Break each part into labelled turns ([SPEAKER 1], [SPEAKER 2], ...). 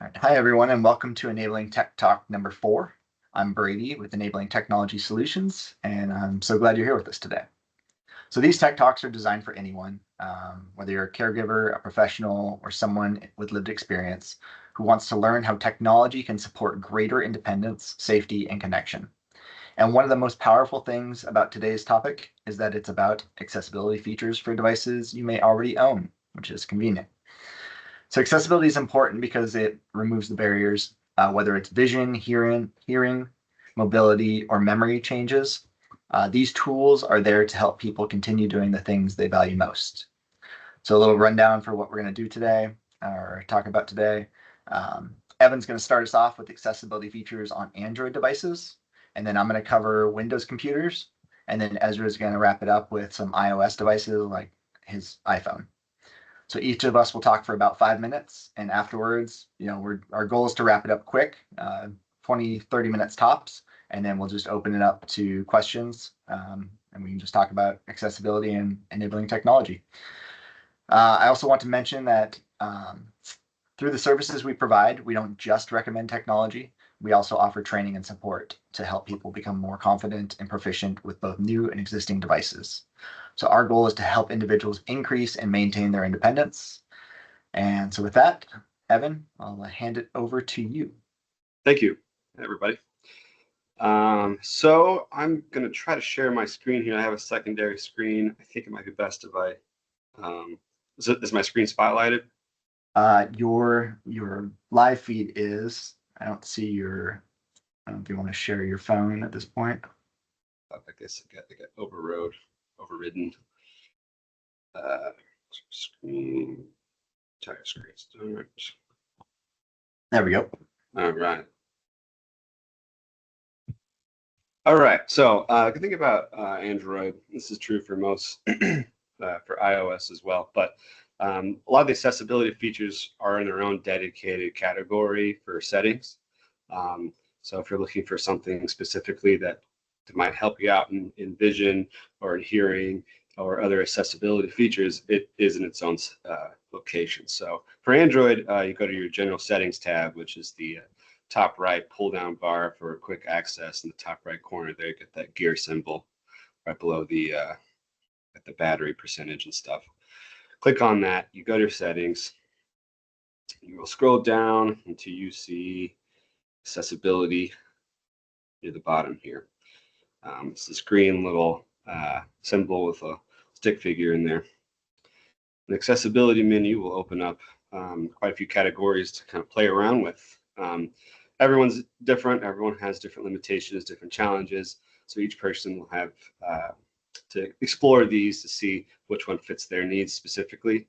[SPEAKER 1] All right. Hi, everyone, and welcome to Enabling Tech Talk number 4. I'm Brady with Enabling Technology Solutions, and I'm so glad you're here with us today. So these Tech Talks are designed for anyone, whether you're a caregiver, a professional, or someone with lived experience who wants to learn how technology can support greater independence, safety, and connection. And one of the most powerful things about today's topic is that it's about accessibility features for devices you may already own, which is convenient. So accessibility is important because it removes the barriers, whether it's vision, hearing, mobility, or memory changes. These tools are there to help people continue doing the things they value most. So a little rundown for what we're going to do today, or talk about today. Evan's going to start us off with accessibility features on Android devices, and then I'm going to cover Windows computers, and then Ezra is going to wrap it up with some iOS devices like his iPhone. So each of us will talk for about 5 minutes, and afterwards, our goal is to wrap it up quick, 20, 30 minutes tops, and then we'll just open it up to questions, and we can just talk about accessibility and enabling technology. I also want to mention that through the services we provide, we don't just recommend technology. We also offer training and support to help people become more confident and proficient with both new and existing devices. So our goal is to help individuals increase and maintain their independence. And so with that, Evan, I'll hand it over to you.
[SPEAKER 2] Thank you, everybody. So I'm going to try to share my screen here. I have a secondary screen. I think it might be best if I, is my screen spotlighted?
[SPEAKER 1] Your live feed is, I don't see your, I don't know if you want to share your phone at this point.
[SPEAKER 2] I guess I got overridden. Screen, entire screen start.
[SPEAKER 1] There we go.
[SPEAKER 2] All right. All right, so if you think about Android, this is true for most, for iOS as well, but a lot of the accessibility features are in their own dedicated category for settings. So if you're looking for something specifically that might help you out in vision or in hearing or other accessibility features, it is in its own location. So for Android, you go to your general settings tab, which is the top right pull down bar for quick access. In the top right corner there, you get that gear symbol right below the battery percentage and stuff. Click on that, you go to your settings, you will scroll down until you see accessibility near the bottom here. It's this green little symbol with a stick figure in there. The accessibility menu will open up quite a few categories to kind of play around with. Everyone's different. Everyone has different limitations, different challenges. So each person will have to explore these to see which one fits their needs specifically.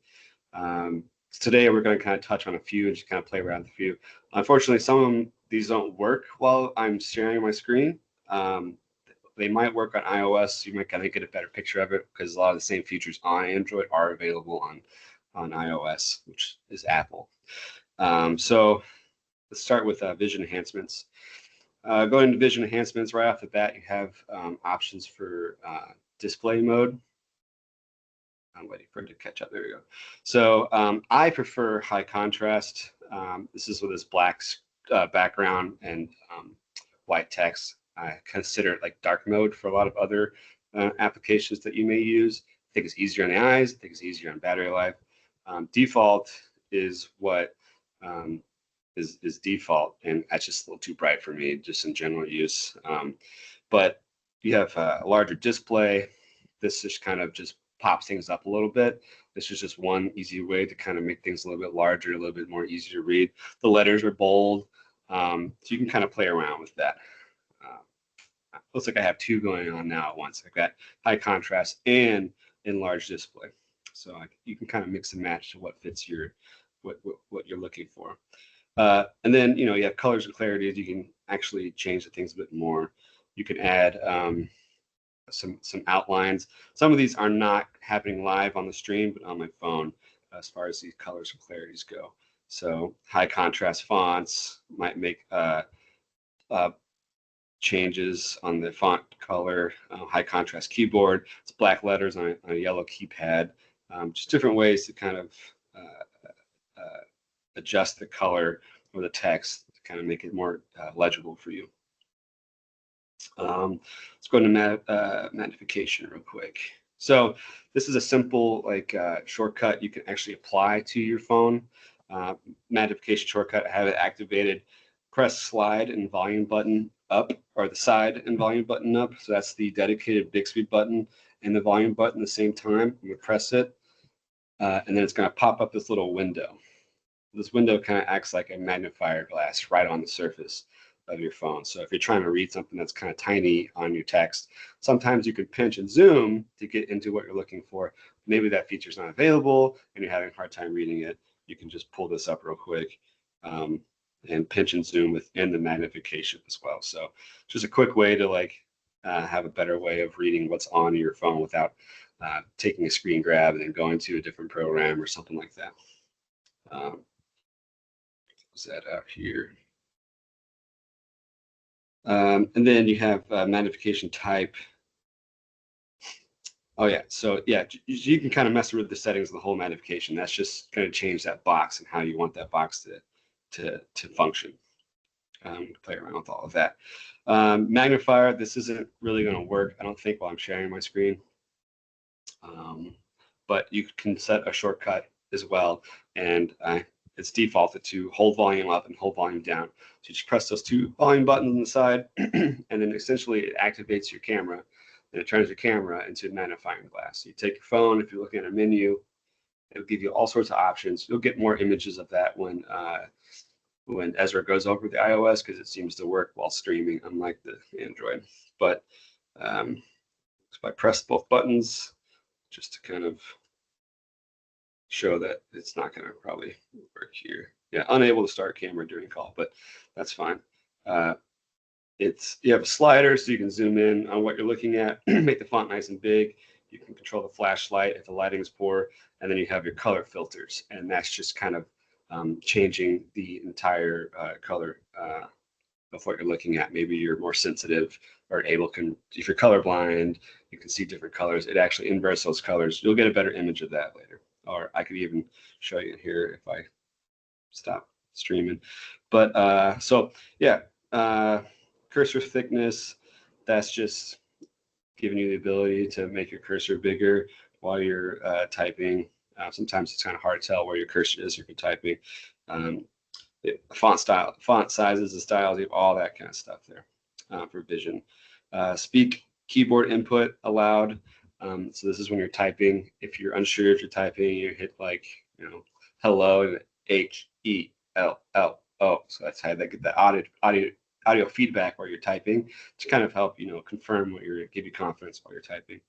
[SPEAKER 2] Today, we're going to kind of touch on a few and just kind of play around with a few. Unfortunately, some of these don't work while I'm sharing my screen. They might work on iOS. You might kind of get a better picture of it because a lot of the same features on Android are available on iOS, which is Apple. So let's start with vision enhancements. Going to vision enhancements, right off the bat, you have options for display mode. I'm waiting for it to catch up. There we go. So I prefer high contrast. This is with this black background and white text. I consider it like dark mode for a lot of other applications that you may use. I think it's easier on the eyes. I think it's easier on battery life. Default is what is default, and that's just a little too bright for me, just in general use. But you have a larger display. This just kind of just pops things up a little bit. This is just one easy way to kind of make things a little bit larger, a little bit more easy to read. The letters are bold, so you can kind of play around with that. Looks like I have two going on now at once. I've got high contrast and enlarged display. So you can kind of mix and match to what fits your what you're looking for. And then you have colors and clarities. You can actually change the things a bit more. You can add some outlines. Some of these are not happening live on the stream, but on my phone as far as these colors and clarities go. So high contrast fonts might make changes on the font color. High contrast keyboard, it's black letters on a yellow keypad. Just different ways to kind of adjust the color the text to kind of make it more legible for you. Let's go into magnification real quick. So this is a simple shortcut you can actually apply to your phone. Magnification shortcut, have it activated. Press slide and volume button up, or the side and volume button up. So that's the dedicated Bixby button and the volume button at the same time. I'm gonna press it, and then it's gonna pop up this little window. This window kind of acts like a magnifier glass right on the surface of your phone. So if you're trying to read something that's kind of tiny on your text, sometimes you could pinch and zoom to get into what you're looking for. Maybe that feature's not available and you're having a hard time reading it. You can just pull this up real quick and pinch and zoom within the magnification as well. So just a quick way to have a better way of reading what's on your phone without taking a screen grab and then going to a different program or something like that. Close that out here. And then you have magnification type. Oh yeah, so yeah, you can kind of mess with the settings of the whole magnification. That's just going to change that box and how you want that box to function. Play around with all of that. Magnifier, this isn't really going to work, I don't think, while I'm sharing my screen. But you can set a shortcut as well, and it's defaulted to hold volume up and hold volume down. So you just press those two volume buttons on the side, and then essentially it activates your camera, and it turns your camera into a magnifying glass. So you take your phone, if you're looking at a menu, it'll give you all sorts of options. You'll get more images of that when Ezra goes over the iOS, because it seems to work while streaming, unlike the Android. But if I press both buttons, just to kind of show that it's not going to probably work here. Yeah, unable to start camera during call, but that's fine. You have a slider, so you can zoom in on what you're looking at, make the font nice and big. You can control the flashlight if the lighting is poor, and then you have your color filters, and that's just kind of changing the entire color of what you're looking at. Maybe you're more sensitive or if you're colorblind, you can see different colors. It actually inverts those colors. You'll get a better image of that later. Or I could even show you here if I stop streaming. But so yeah, cursor thickness, that's just giving you the ability to make your cursor bigger while you're typing. Sometimes it's kind of hard to tell where your cursor is if you're typing. Font sizes, the styles, you have all that kind of stuff there for vision. Speak keyboard input allowed. So this is when you're typing. If you're unsure if you're typing, you hit hello and HELLO. So that's how they get the audio feedback while you're typing to kind of help confirm give you confidence while you're typing.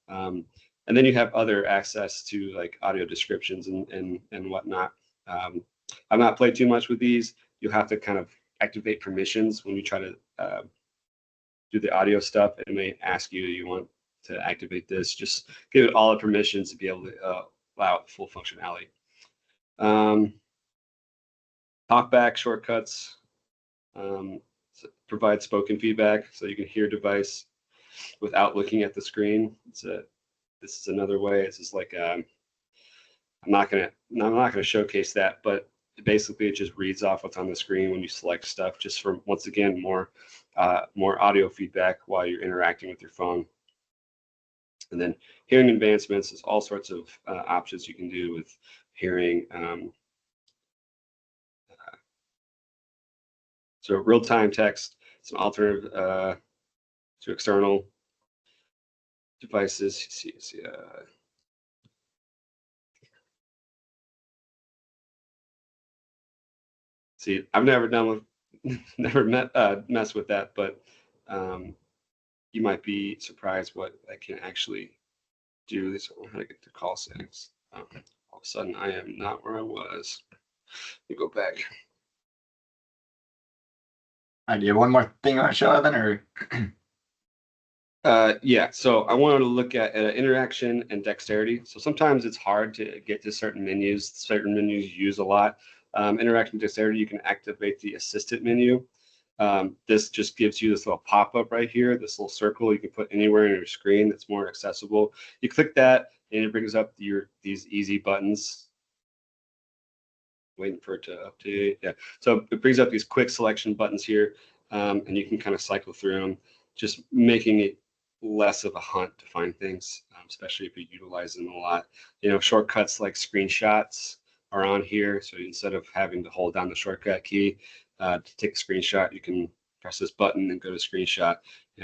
[SPEAKER 2] And then you have other access to audio descriptions and whatnot. I've not played too much with these. You'll have to kind of activate permissions when you try to do the audio stuff. It may ask you, you want to activate this. Just give it all the permissions to be able to allow it full functionality. Talkback shortcuts provide spoken feedback, so you can hear device without looking at the screen. This is another way. It's just I'm not gonna showcase that, but basically it just reads off what's on the screen when you select stuff, just for, once again, more audio feedback while you're interacting with your phone. And then hearing advancements, is all sorts of options you can do with hearing. So real-time text, it's an alternative to external devices. See, I've never messed with that, but you might be surprised what I can actually do. So how to get to call settings. All of a sudden, I am not where I was. Let me go back.
[SPEAKER 1] Do you have one more thing you want to show, Evan, or?
[SPEAKER 2] Yeah, so I wanted to look at interaction and dexterity. So sometimes it's hard to get to certain menus. Certain menus you use a lot. Interaction dexterity, you can activate the assistant menu. This just gives you this little pop-up right here, this little circle you can put anywhere on your screen that's more accessible. You click that and it brings up these easy buttons. Waiting for it to update. Yeah. So it brings up these quick selection buttons here, and you can kind of cycle through them, just making it less of a hunt to find things, especially if you utilize them a lot. Shortcuts like screenshots are on here. So instead of having to hold down the shortcut key to take a screenshot, you can press this button and go to screenshot.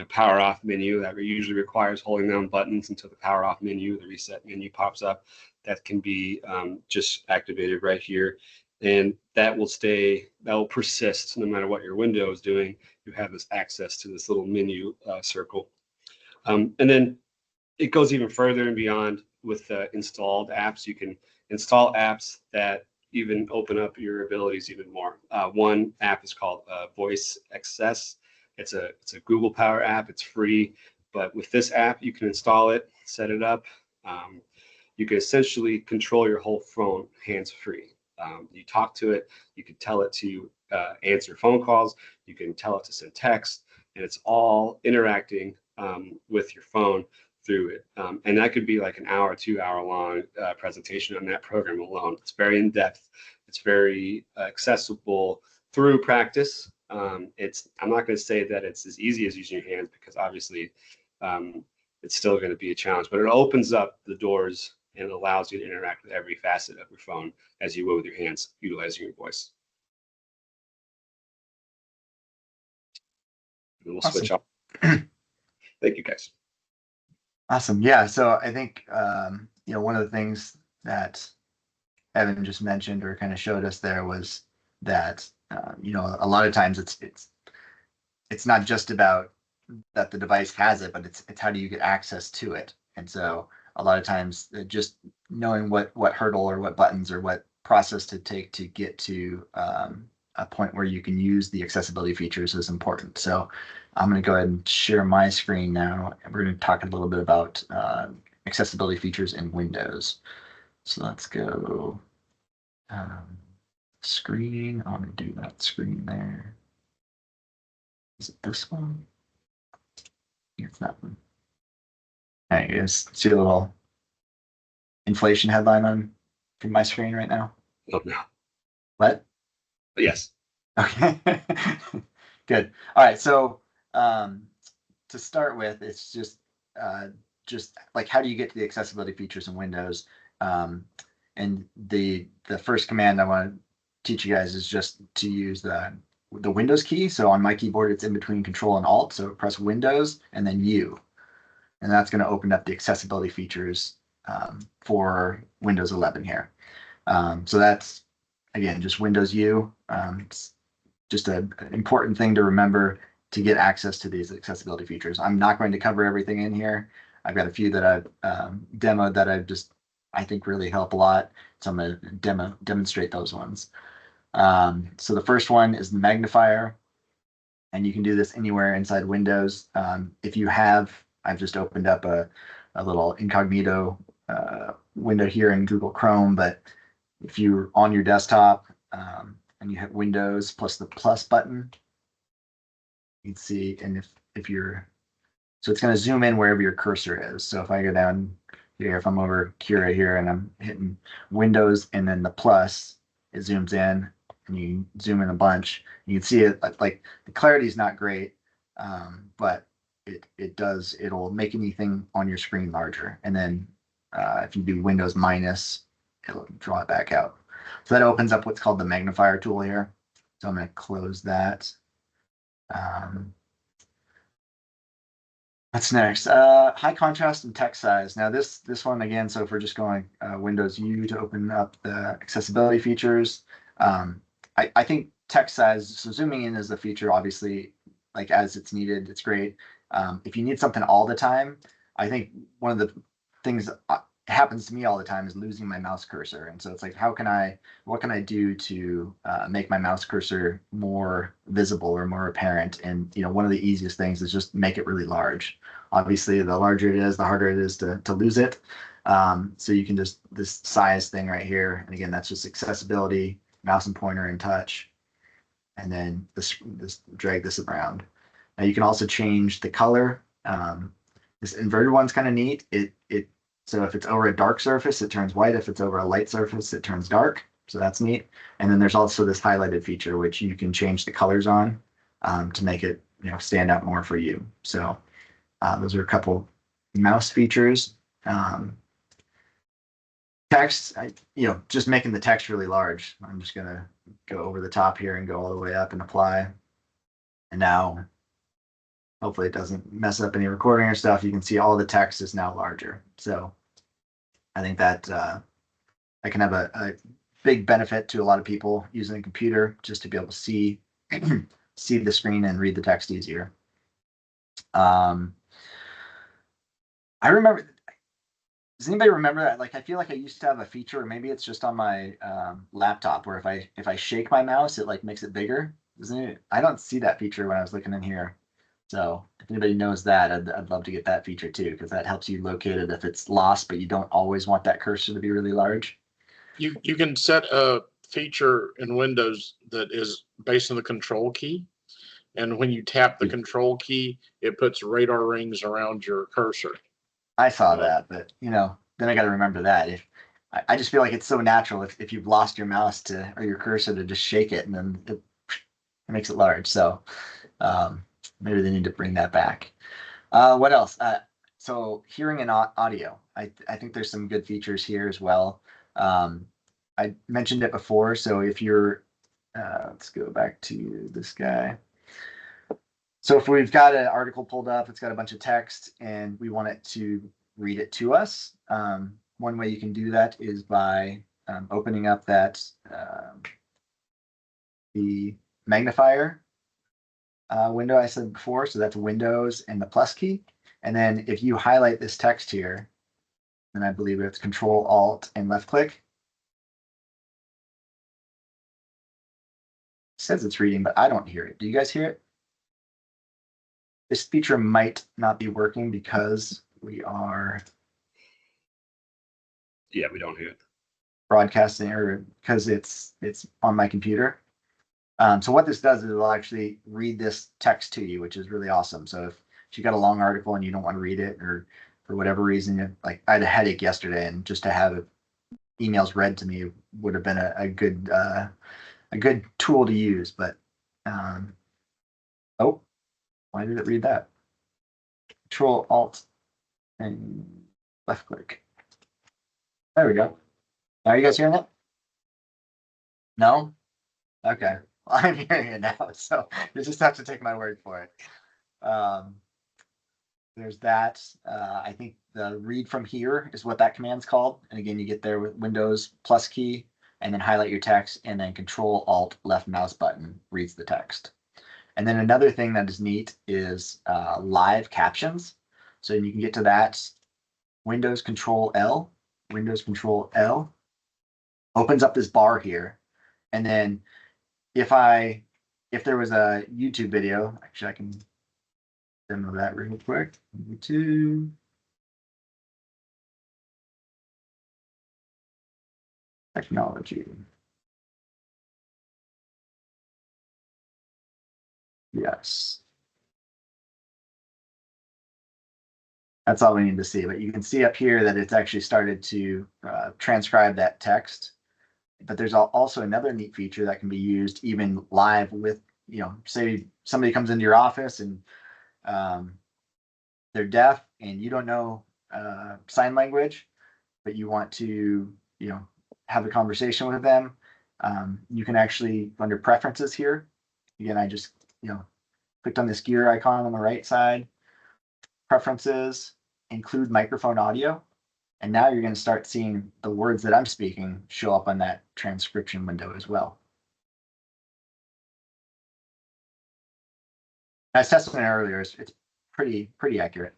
[SPEAKER 2] Power off menu that usually requires holding down buttons until the power off menu, the reset menu pops up. That can be just activated right here, and that will persist no matter what your window is doing. You have this access to this little menu circle, and then it goes even further and beyond with installed apps. You can install apps that even open up your abilities even more. One app is called Voice Access. It's a Google Power app. It's free, but with this app, you can install it, set it up. You can essentially control your whole phone hands-free. You talk to it, you can tell it to answer phone calls, you can tell it to send text, and it's all interacting with your phone through it. And that could be like an hour, 2 hour long presentation on that program alone. It's very in depth, it's very accessible through practice. I'm not going to say that it's as easy as using your hands, because obviously it's still going to be a challenge, but it opens up the doors and it allows you to interact with every facet of your phone as you would with your hands, utilizing your voice. And we'll
[SPEAKER 1] Awesome.
[SPEAKER 2] switch up. Thank you, guys.
[SPEAKER 1] Awesome. Yeah. So I think one of the things that Evan just mentioned or kind of showed us there was that a lot of times it's not just about that the device has it, but it's how do you get access to it. And so a lot of times just knowing what hurdle or what buttons or what process to take to get to a point where you can use the accessibility features is important. So I'm going to go ahead and share my screen now, and we're going to talk a little bit about accessibility features in Windows. So let's go screen. I'm going to do that screen there. Is it this one? It's that one. There you guys see the little inflation headline on from my screen right now?
[SPEAKER 2] Oh, no.
[SPEAKER 1] What?
[SPEAKER 2] But yes.
[SPEAKER 1] Okay. Good. All right. So to start with, it's just like how do you get to the accessibility features in Windows? And the first command I want to teach you guys is just to use the Windows key. So on my keyboard, it's in between Control and Alt. So press Windows and then U, and that's going to open up the accessibility features for Windows 11 here. So that's again just Windows U. It's just an important thing to remember to get access to these accessibility features. I'm not going to cover everything in here. I've got a few that I've demoed that I think really help a lot. So I'm going to demonstrate those ones. So the first one is the magnifier, and you can do this anywhere inside Windows. If you have, I've just opened up a little incognito window here in Google Chrome, but if you're on your desktop and you hit Windows plus the plus button, you can see, and if you're, so it's going to zoom in wherever your cursor is. So if I go down here, if I'm over Cura here and I'm hitting Windows and then the plus, it zooms in, and you zoom in a bunch. You can see it like the clarity is not great, but it'll make anything on your screen larger. And then if you do Windows minus, it'll draw it back out. So that opens up what's called the magnifier tool here. So I'm going to close that. What's next? High contrast and text size. Now this one again, so if we're just going Windows U to open up the accessibility features, I think text size, so zooming in is the feature, obviously, like as it's needed, it's great. If you need something all the time, I think one of the things happens to me all the time is losing my mouse cursor. And so it's like, what can I do to make my mouse cursor more visible or more apparent? And, one of the easiest things is just make it really large. Obviously, the larger it is, the harder it is to lose it. So you can just, this size thing right here. And again, that's just accessibility, mouse and pointer and touch. And then this drag this around. Now you can also change the color. This inverted one's kind of neat. So if it's over a dark surface, it turns white. If it's over a light surface, it turns dark. So that's neat. And then there's also this highlighted feature, which you can change the colors on to make it, stand out more for you. So those are a couple mouse features. Text, just making the text really large. I'm just gonna go over the top here and go all the way up and apply. And now, hopefully it doesn't mess up any recording or stuff. You can see all the text is now larger. So I think that I can have a big benefit to a lot of people using a computer just to be able to see see the screen and read the text easier. I remember. Does anybody remember that? Like, I feel like I used to have a feature, or maybe it's just on my laptop, where if I shake my mouse, it like makes it bigger. Doesn't it? I don't see that feature when I was looking in here. So if anybody knows that, I'd love to get that feature too, because that helps you locate it if it's lost, but you don't always want that cursor to be really large.
[SPEAKER 3] You can set a feature in Windows that is based on the control key. And when you tap the control key, it puts radar rings around your cursor.
[SPEAKER 1] I saw that, but then I got to remember that. If I just feel like it's so natural if you've lost your mouse to or your cursor to just shake it and then it makes it large. So maybe they need to bring that back. What else? So hearing and audio. I think there's some good features here as well. I mentioned it before. So if you're, let's go back to this guy. So if we've got an article pulled up, it's got a bunch of text and we want it to read it to us. One way you can do that is by opening up that the magnifier window I said before. So that's Windows and the plus key. And then if you highlight this text here, and I believe it's Control Alt and left click. It says it's reading, but I don't hear it. Do you guys hear it? This feature might not be working because we are
[SPEAKER 2] we don't hear it
[SPEAKER 1] broadcasting, or because it's on my computer. So what this does is it'll actually read this text to you, which is really awesome. So if you got a long article and you don't want to read it, or for whatever reason, like I had a headache yesterday, and just to have emails read to me would have been a good tool to use. But oh, why did it read that? Control Alt and left click. There we go. Are you guys hearing it? No? Okay. Well, I'm hearing it now, so you just have to take my word for it. There's that. I think the read from here is what that command's called. And again, you get there with Windows plus key and then highlight your text, and then Control Alt left mouse button reads the text. And then another thing that is neat is live captions. So you can get to that. Windows Control L, opens up this bar here. And then if there was a YouTube video, actually I can demo that real quick. YouTube. Technology. Yes. That's all we need to see, but you can see up here that it's actually started to transcribe that text. But there's also another neat feature that can be used even live with, say somebody comes into your office and they're deaf and you don't know sign language, but you want to, have a conversation with them. You can actually, under preferences here, again, I just, clicked on this gear icon on the right side, preferences, include microphone audio. And now you're going to start seeing the words that I'm speaking show up on that transcription window as well. I was testing it earlier. It's pretty accurate.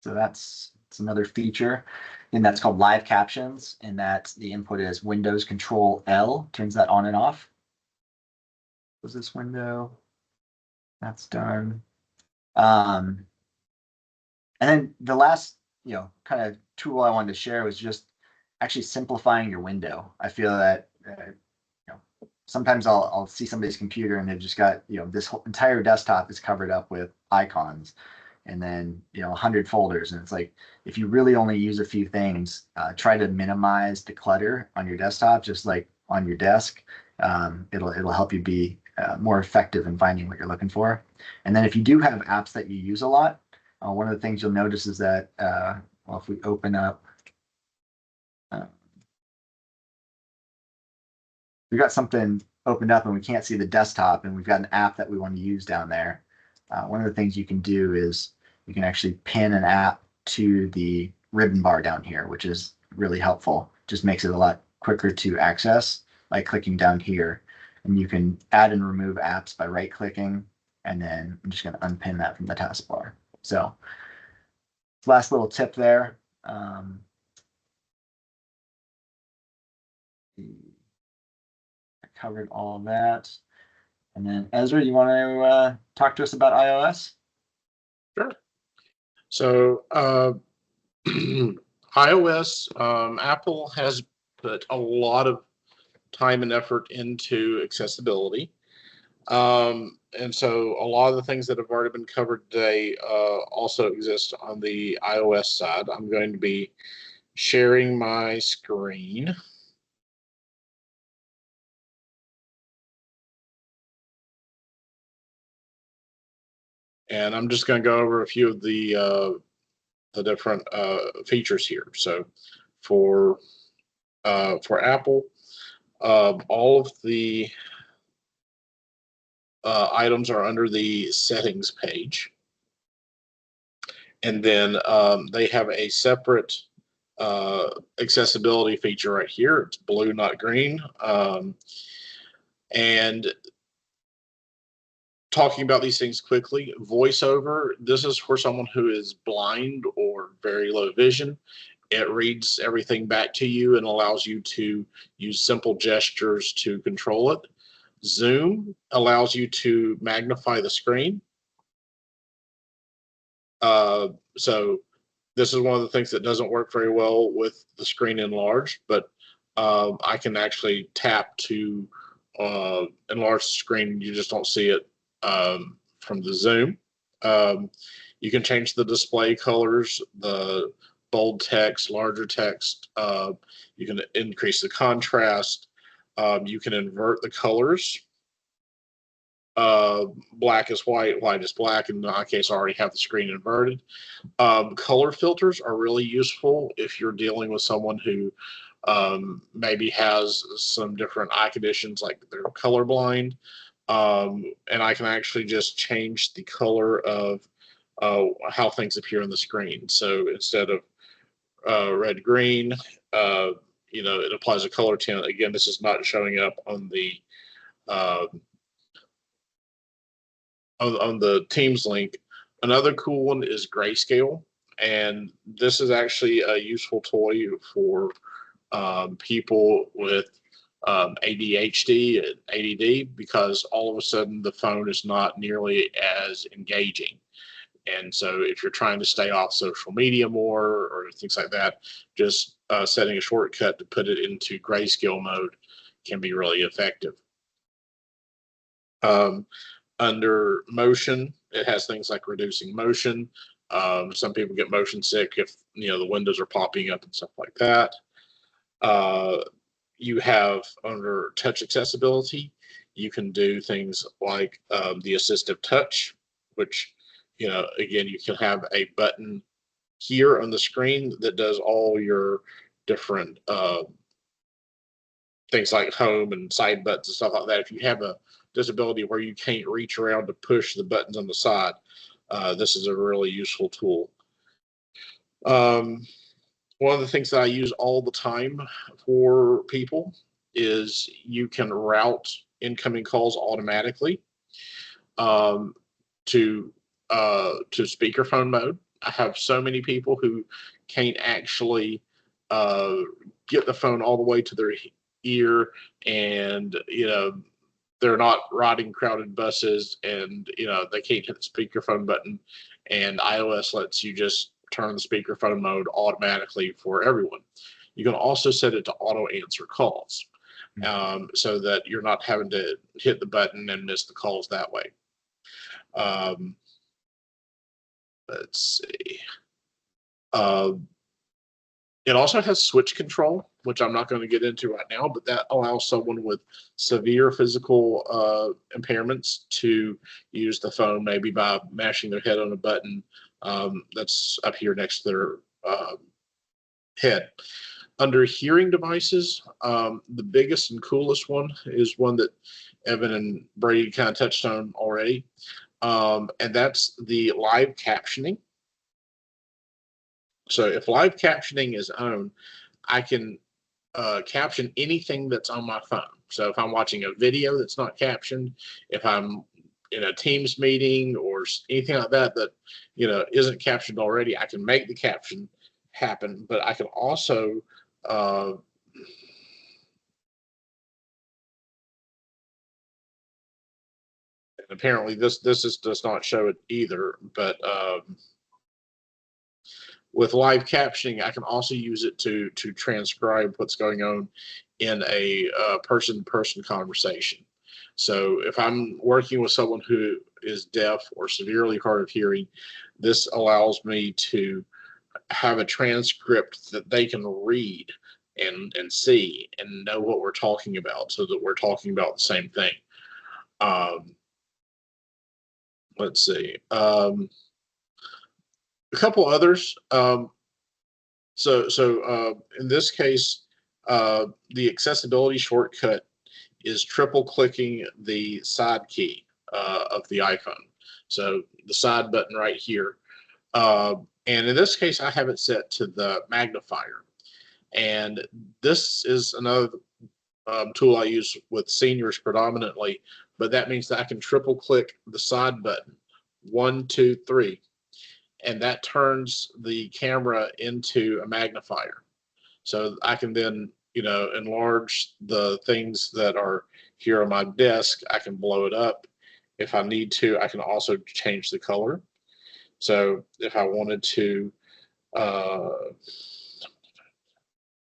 [SPEAKER 1] So that's another feature, and that's called live captions. And that the input is Windows Control L, turns that on and off. Close this window. That's done. And then the last, kind of tool I wanted to share was just actually simplifying your window. I feel that sometimes I'll see somebody's computer and they've just got this whole entire desktop is covered up with icons, and then 100 folders. And it's like, if you really only use a few things, try to minimize the clutter on your desktop, just like on your desk. It'll help you be more effective in finding what you're looking for. And then if you do have apps that you use a lot, one of the things you'll notice is that, well, if we open up, we've got something opened up and we can't see the desktop, and we've got an app that we want to use down there. One of the things you can do is you can actually pin an app to the ribbon bar down here, which is really helpful. Just makes it a lot quicker to access by clicking down here. And you can add and remove apps by right clicking, and then I'm just going to unpin that from the taskbar. So last little tip there. I covered all of that. And then Ezra, you want to talk to us about iOS?
[SPEAKER 3] Sure. So iOS, Apple has put a lot of time and effort into accessibility. And so a lot of the things that have already been covered today also exist on the iOS side. I'm going to be sharing my screen. And I'm just going to go over a few of the different features here. So for Apple, all of the items are under the settings page. And then they have a separate accessibility feature right here. It's blue, not green. And talking about these things quickly, voiceover, this is for someone who is blind or very low vision. It reads everything back to you and allows you to use simple gestures to control it. Zoom allows you to magnify the screen. So this is one of the things that doesn't work very well with the screen enlarged, but I can actually tap to enlarge the screen. You just don't see it from the Zoom. You can change the display colors, the bold text, larger text. You can increase the contrast. You can invert the colors. Black is white, white is black. In my case, I already have the screen inverted. Color filters are really useful if you're dealing with someone who maybe has some different eye conditions, like they're colorblind. And I can actually just change the color of how things appear on the screen. So instead of red, green, it applies a color tint. Again, this is not showing up on the uh, on the Teams link. Another cool one is Grayscale, and this is actually a useful toy for people with ADHD and ADD, because all of a sudden the phone is not nearly as engaging. And so if you're trying to stay off social media more or things like that, just setting a shortcut to put it into grayscale mode can be really effective. Under motion, it has things like reducing motion. Some people get motion sick if the windows are popping up and stuff like that. You have under touch accessibility, you can do things like the assistive touch, which again, you can have a button here on the screen that does all your different things like home and side buttons and stuff like that. If you have a disability where you can't reach around to push the buttons on the side, this is a really useful tool. One of the things that I use all the time for people is you can route incoming calls automatically to speakerphone mode. I have so many people who can't actually get the phone all the way to their ear, and they're not riding crowded buses, and they can't hit the speakerphone button, and iOS lets you just turn the speakerphone mode automatically for everyone. You can also set it to auto answer calls, so that you're not having to hit the button and miss the calls that way. let's see. Uh, it also has switch control, which I'm not going to get into right now, but that allows someone with severe physical impairments to use the phone maybe by mashing their head on a button that's up here next to their head. Under hearing devices, the biggest and coolest one is one that Evan and Brady kind of touched on already, and that's the live captioning. So if live captioning is on, I can caption anything that's on my phone. So if I'm watching a video that's not captioned, if I'm in a Teams meeting or anything like that that isn't captioned already, I can make the caption happen. But I can also and apparently this does not show it either, but with live captioning, I can also use it to transcribe what's going on in a person-to-person conversation. So if I'm working with someone who is deaf or severely hard of hearing, this allows me to have a transcript that they can read and see and know what we're talking about, so that we're talking about the same thing. Let's see. A couple others. In this case, the accessibility shortcut is triple clicking the side key of the iPhone. So the side button right here. And in this case, I have it set to the magnifier. And this is another tool I use with seniors predominantly, but that means that I can triple click the side button, 1, 2, 3, and that turns the camera into a magnifier. So I can then, enlarge the things that are here on my desk. I can blow it up. If I need to, I can also change the color. So if I wanted to,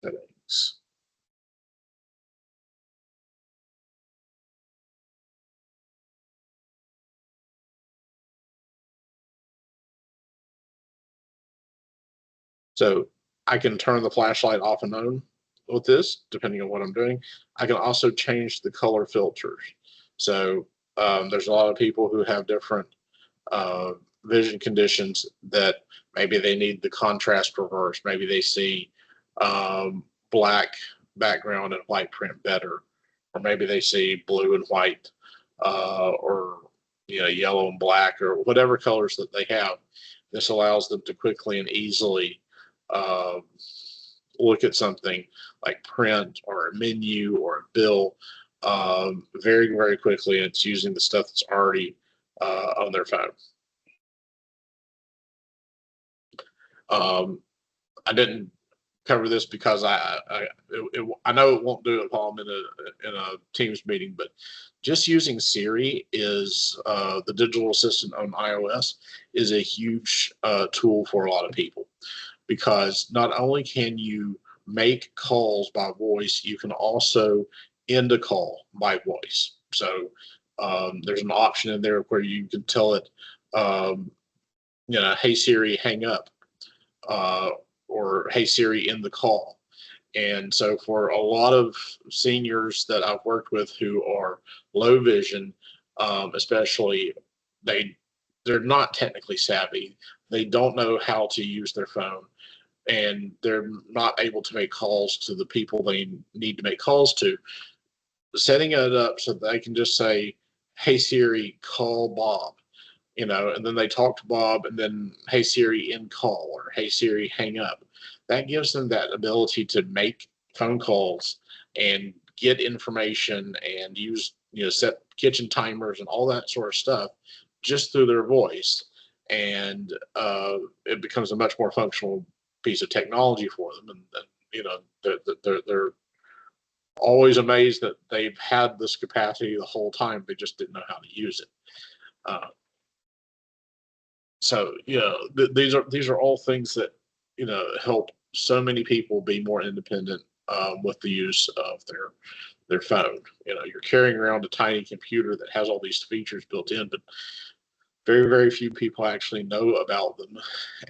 [SPEAKER 3] settings. So I can turn the flashlight off and on with this, depending on what I'm doing. I can also change the color filters. So there's a lot of people who have different uh, vision conditions that maybe they need the contrast reverse. Maybe they see black background and white print better, or maybe they see blue and white, or yellow and black, or whatever colors that they have. This allows them to quickly and easily uh, look at something like print or a menu or a bill very, very quickly, and it's using the stuff that's already on their phone. Um, I didn't cover this because I know it won't do it while I'm in a Teams meeting, but just using Siri is the digital assistant on iOS is a huge tool for a lot of people, because not only can you make calls by voice, you can also end a call by voice. So there's an option in there where you can tell it, hey Siri, hang up, uh, or hey Siri, end the call. And so for a lot of seniors that I've worked with who are low vision, especially, they're not technically savvy. They don't know how to use their phone, and they're not able to make calls to the people they need to make calls to. Setting it up so that they can just say, "Hey Siri, call Bob," and then they talk to Bob, and then, "Hey Siri, end call," or "Hey Siri, hang up." That gives them that ability to make phone calls and get information and use, set kitchen timers and all that sort of stuff just through their voice. And it becomes a much more functional piece of technology for them. And they're always amazed that they've had this capacity the whole time. They just didn't know how to use it. Uh, so these are all things that help so many people be more independent with the use of their phone. You're carrying around a tiny computer that has all these features built in, but very few people actually know about them.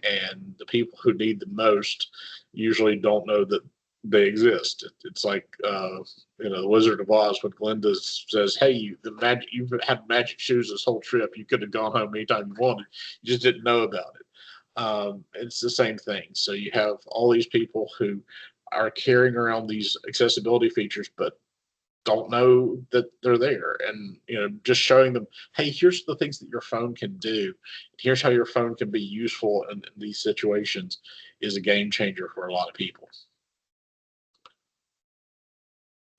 [SPEAKER 3] And the people who need them most usually don't know that they exist. It's like, the Wizard of Oz when Glinda says, "Hey, you've had magic shoes this whole trip. You could have gone home anytime you wanted. You just didn't know about it." It's the same thing. So you have all these people who are carrying around these accessibility features, but don't know that they're there. And just showing them, hey, here's the things that your phone can do, here's how your phone can be useful in these situations, is a game changer for a lot of people.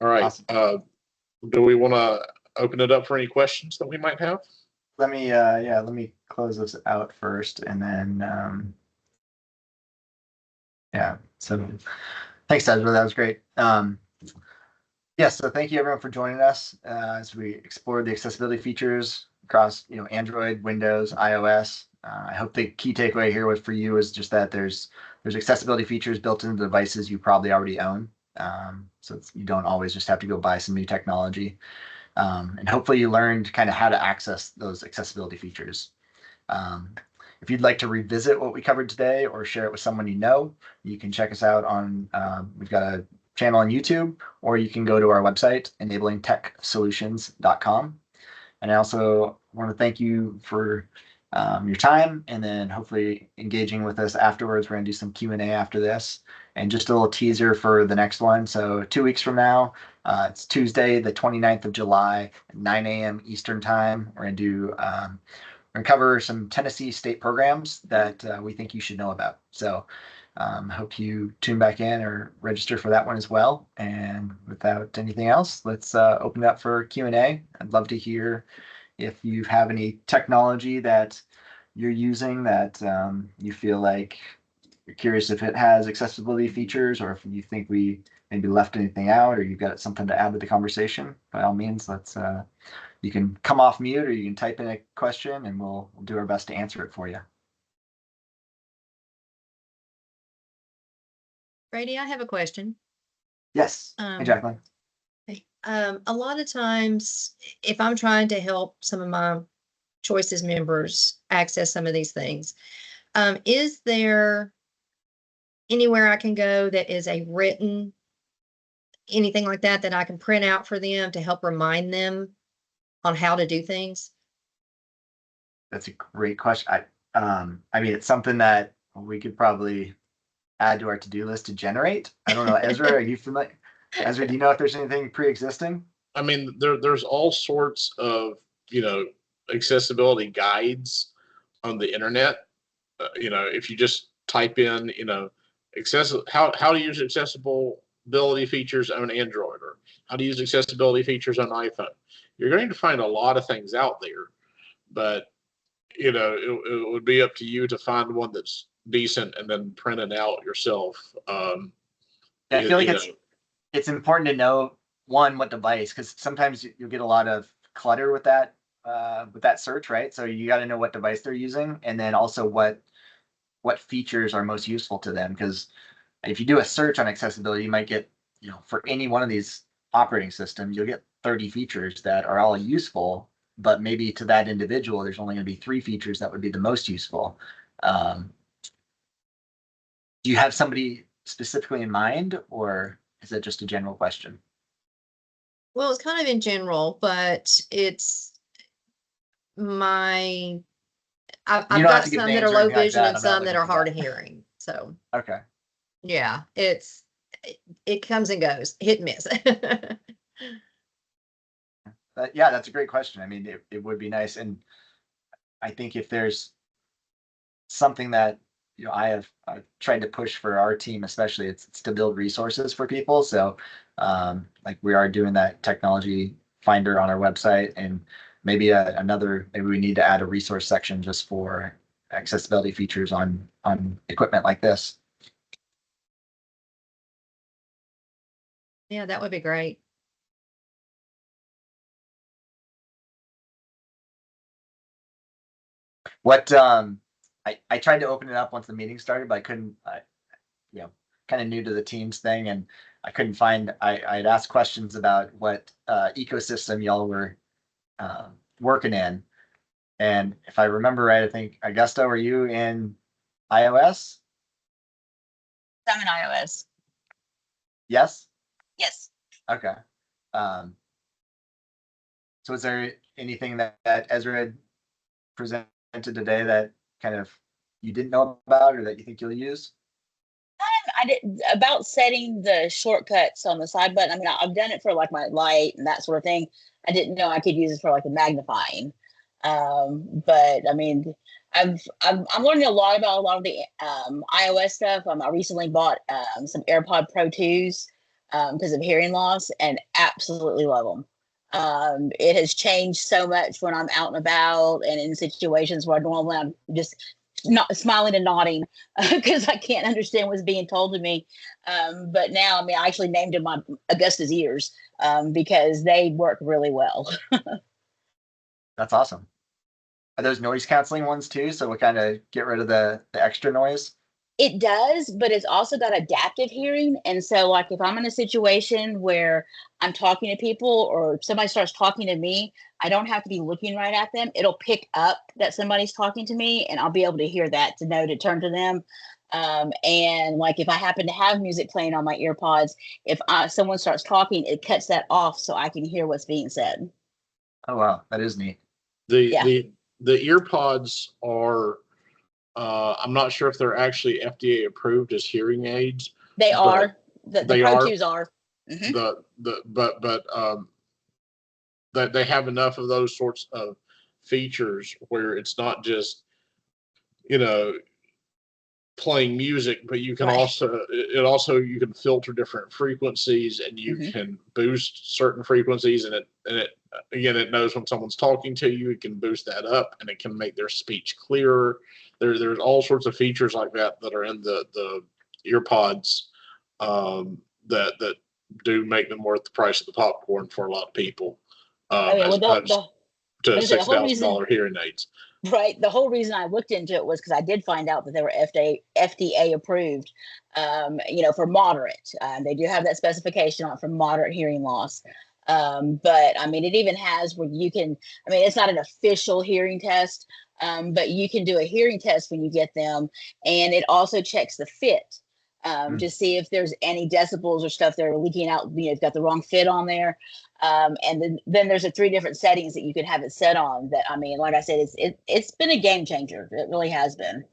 [SPEAKER 3] All right.
[SPEAKER 1] Awesome.
[SPEAKER 3] Do we want to open it up for any questions that we might have?
[SPEAKER 1] Let me close this out first, and then so thanks, Ezra. That was great. So thank you everyone for joining us as we explored the accessibility features across Android, Windows, iOS. I hope the key takeaway here was for you is just that there's accessibility features built into devices you probably already own. So you don't always just have to go buy some new technology. And hopefully you learned kind of how to access those accessibility features. If you'd like to revisit what we covered today or share it with someone you know, you can check us out on, we've got a channel on YouTube, or you can go to our website, enablingtechsolutions.com. And I also want to thank you for your time, and then hopefully engaging with us afterwards. We're going to do some Q&A after this. And just a little teaser for the next one. So 2 weeks from now, it's Tuesday, the 29th of July, at 9 a.m. Eastern Time. We're going to do we're going to cover some Tennessee state programs that we think you should know about. So hope you tune back in or register for that one as well. And without anything else, let's open it up for Q&A. I'd love to hear if you have any technology that you're using that you feel like you're curious if it has accessibility features, or if you think we maybe left anything out, or you've got something to add to the conversation. By all means, let's you can come off mute, or you can type in a question, and we'll do our best to answer it for you.
[SPEAKER 4] Brady, I have a question.
[SPEAKER 1] Yes. Hey, Jacqueline.
[SPEAKER 4] A lot of times, if I'm trying to help some of my Choices members access some of these things, is there anywhere I can go that is a written, anything like that, that I can print out for them to help remind them on how to do things?
[SPEAKER 1] That's a great question. I mean, it's something that we could probably add to our to-do list to generate. I don't know, Ezra, are you familiar? Ezra, do you know if there's anything pre-existing?
[SPEAKER 3] I mean, there's all sorts of accessibility guides on the internet. If you just type in how to use accessibility features on Android, or how to use accessibility features on iPhone, you're going to find a lot of things out there. But it would be up to you to find one that's decent and then print it out yourself.
[SPEAKER 1] I feel like it's important to know what device, because sometimes you'll get a lot of clutter with that search, right? So you got to know what device they're using, and then also what features are most useful to them. Because if you do a search on accessibility, you might get, for any one of these operating systems, you'll get 30 features that are all useful, but maybe to that individual, there's only going to be 3 features that would be the most useful. Do you have somebody specifically in mind, or is it just a general question?
[SPEAKER 4] Well, it's kind of in general, but it's my, I've got some that are low vision and some that are hard of hearing. So,
[SPEAKER 1] okay.
[SPEAKER 4] Yeah, it comes and goes, hit and miss.
[SPEAKER 1] Yeah, that's a great question. I mean, it would be nice. And I think if there's something that, I've tried to push for our team, especially, it's to build resources for people. So like we are doing that technology finder on our website, and maybe maybe we need to add a resource section just for accessibility features on equipment like this.
[SPEAKER 4] Yeah, that would be great.
[SPEAKER 1] What I tried to open it up once the meeting started, but I couldn't. Kind of new to the Teams thing, and I couldn't find. I'd asked questions about what ecosystem y'all were working in, And if I remember right, I think Augusta, were you in iOS?
[SPEAKER 5] I'm in iOS.
[SPEAKER 1] Yes.
[SPEAKER 5] Yes.
[SPEAKER 1] Okay. Um, so is there anything that Ezra had presented today that kind of you didn't know about or that you think you'll use?
[SPEAKER 5] I did about setting the shortcuts on the side button. I mean, I've done it for like my light and that sort of thing. I didn't know I could use it for like the magnifying. But I mean, I'm learning a lot about a lot of the iOS stuff. I recently bought some AirPod Pro 2s because of hearing loss, and absolutely love them. It has changed so much when I'm out and about and in situations where normally I'm just not smiling and nodding because I can't understand what's being told to me. But now, I mean, I actually named them my Augusta's ears because they work really well.
[SPEAKER 1] That's awesome. Are those noise canceling ones too? So we kind of get rid of the extra noise?
[SPEAKER 5] It does, but it's also got adaptive hearing. And so, like, if I'm in a situation where I'm talking to people or somebody starts talking to me, I don't have to be looking right at them. It'll pick up that somebody's talking to me, and I'll be able to hear that to know to turn to them. And like, if I happen to have music playing on my ear pods, if someone starts talking, it cuts that off so I can hear what's being said.
[SPEAKER 1] Oh, wow. That is neat.
[SPEAKER 3] The
[SPEAKER 5] Yeah.
[SPEAKER 3] the ear pods are I'm not sure if they're actually FDA approved as hearing aids.
[SPEAKER 5] They
[SPEAKER 3] But
[SPEAKER 5] are. The
[SPEAKER 3] they
[SPEAKER 5] Pro
[SPEAKER 3] are
[SPEAKER 5] 2s are. Mhm.
[SPEAKER 3] but that they have enough of those sorts of features where it's not just, you know, playing music, but you can
[SPEAKER 5] Right.
[SPEAKER 3] also you can filter different frequencies, and you
[SPEAKER 5] Mhm.
[SPEAKER 3] can boost certain frequencies, and it again, it knows when someone's talking to you. It can boost that up, and it can make their speech clearer. There's all sorts of features like that that are in the ear pods, that do make them worth the price of the popcorn for a lot of people,
[SPEAKER 5] Oh yeah.
[SPEAKER 3] as
[SPEAKER 5] Well,
[SPEAKER 3] opposed
[SPEAKER 5] like
[SPEAKER 3] to
[SPEAKER 5] I said, the
[SPEAKER 3] six
[SPEAKER 5] whole
[SPEAKER 3] thousand
[SPEAKER 5] reason
[SPEAKER 3] dollar hearing aids.
[SPEAKER 5] Right. The whole reason I looked into it was because I did find out that they were FDA approved, for moderate. They do have that specification on for moderate hearing loss. But I mean, it even has where you can, I mean, it's not an official hearing test, but you can do a hearing test when you get them. And it also checks the fit to see if there's any decibels or stuff that are leaking out. It's got the wrong fit on there. And then there's the 3 different settings that you can have it set on. That I mean, like I said, it's been a game changer. It really has been.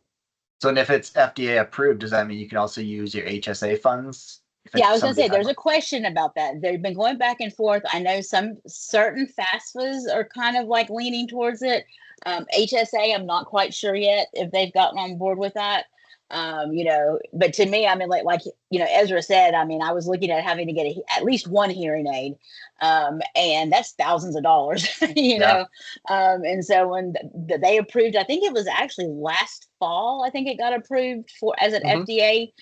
[SPEAKER 1] So, and if it's FDA approved, does that mean you can also use your HSA funds?
[SPEAKER 5] Yeah, I was gonna
[SPEAKER 1] Somebody
[SPEAKER 5] say
[SPEAKER 1] had
[SPEAKER 5] there's
[SPEAKER 1] one?
[SPEAKER 5] a question about that. They've been going back and forth. I know some certain FAFSAs are kind of like leaning towards it. HSA, I'm not quite sure yet if they've gotten on board with that. But to me, I mean, like Ezra said, I mean, I was looking at having to get at least one hearing aid, and that's thousands of dollars,
[SPEAKER 1] Yeah.
[SPEAKER 5] And so when they approved, I think it was actually last fall. I think it got approved for as an
[SPEAKER 1] Mhm.
[SPEAKER 5] FDA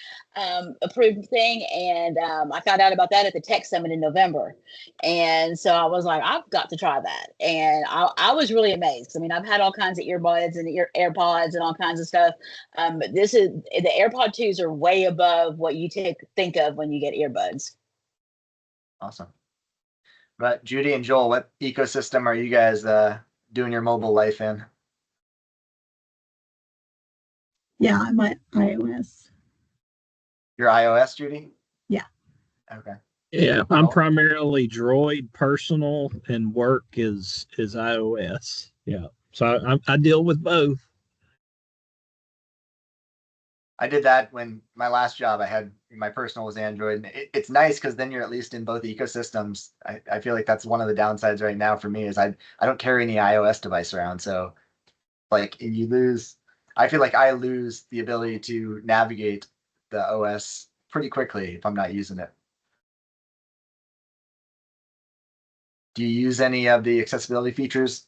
[SPEAKER 5] approved thing, and I found out about that at the Tech Summit in November, and so I was like, I've got to try that, and I was really amazed. I mean, I've had all kinds of earbuds and AirPods and all kinds of stuff, but this is the AirPod 2s are way above what you think of when you get earbuds.
[SPEAKER 1] Awesome. But Judy and Joel, what ecosystem are you guys doing your mobile life in?
[SPEAKER 6] Yeah, I'm at iOS.
[SPEAKER 1] Your iOS, Judy?
[SPEAKER 6] Yeah.
[SPEAKER 1] Okay.
[SPEAKER 7] Yeah, I'm
[SPEAKER 1] Cool.
[SPEAKER 7] primarily Droid. Personal and work is iOS. Yeah, so I deal with both.
[SPEAKER 1] I did that when my last job. I had my personal was Android. And it's nice because then you're at least in both ecosystems. I feel like that's one of the downsides right now for me is I don't carry any iOS device around. So like you lose. I feel like I lose the ability to navigate the OS pretty quickly if I'm not using it. Do you use any of the accessibility features,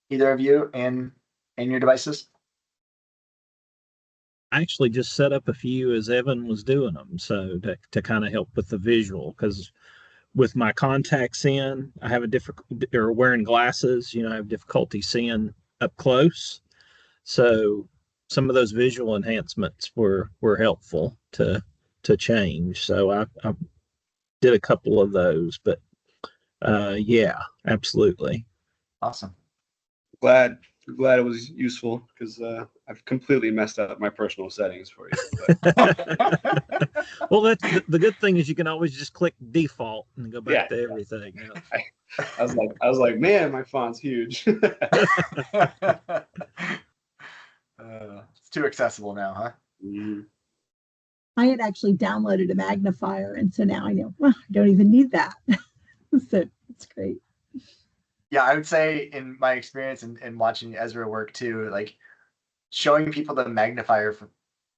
[SPEAKER 1] either of you, in your devices?
[SPEAKER 7] I actually just set up a few as Evan was doing them, so to kind of help with the visual, because with my contacts in, I have a difficult or wearing glasses, I have difficulty seeing up close. So some of those visual enhancements were helpful to change. So I did a couple of those, but yeah, absolutely.
[SPEAKER 1] Awesome.
[SPEAKER 2] Glad I'm glad it was useful because I've completely messed up my personal settings for you. But
[SPEAKER 7] Well, that's the good thing is you can always just click default and go back
[SPEAKER 2] yeah,
[SPEAKER 7] to everything. You know?
[SPEAKER 2] I was like, man, my font's huge.
[SPEAKER 1] It's too accessible now, huh?
[SPEAKER 2] Mhm.
[SPEAKER 6] I had actually downloaded a magnifier, and so now I know, well, I don't even need that. So it's great.
[SPEAKER 1] Yeah, I would say in my experience in watching Ezra work too, like showing people the magnifier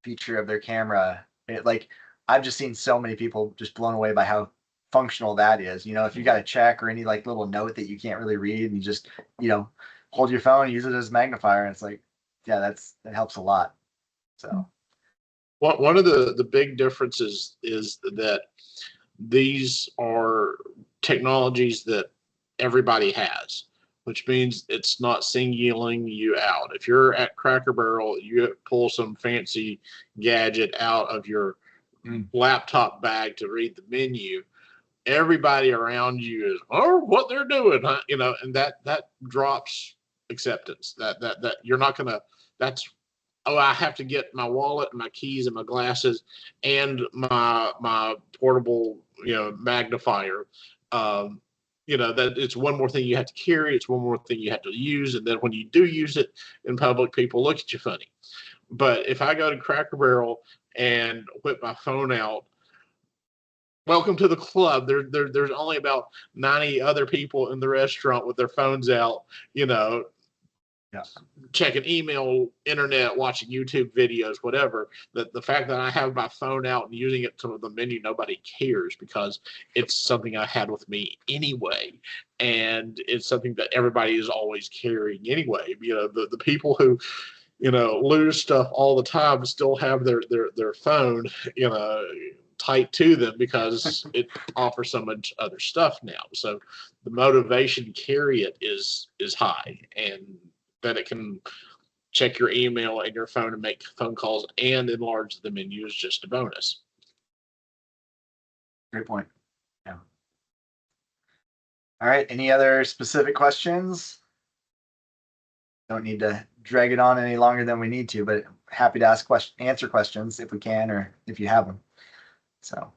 [SPEAKER 1] feature of their camera, like I've just seen so many people just blown away by how functional that is. You know, if you got a check or any like little note that you can't really read and you just, you know, hold your phone, use it as a magnifier, and it's like, yeah, that helps a lot. So
[SPEAKER 3] One of the big differences is that these are technologies that everybody has, which means it's not singling you out. If you're at Cracker Barrel, you pull some fancy gadget out of your laptop bag to read the menu. Everybody around you is, oh, what they're doing, huh? You know, and that drops acceptance. That you're not gonna. That's, oh, I have to get my wallet and my keys and my glasses and my portable, magnifier. Um, that it's one more thing you have to carry. It's one more thing you have to use. And then when you do use it in public, people look at you funny. But if I go to Cracker Barrel and whip my phone out, welcome to the club. There's only about 90 other people in the restaurant with their phones out, you know,
[SPEAKER 1] yeah,
[SPEAKER 3] checking email, internet, watching YouTube videos, whatever. The fact that I have my phone out and using it to the menu, nobody cares because it's something I had with me anyway, and it's something that everybody is always carrying anyway. You know, the people who lose stuff all the time still have their phone, tight to them because it offers so much other stuff now. So the motivation to carry it is high, and that it can check your email and your phone and make phone calls and enlarge the menu is just a bonus.
[SPEAKER 1] great point. Yeah. All right. Any other specific questions? Don't need to drag it on any longer than we need to, but happy to answer questions if we can, or if you have them. So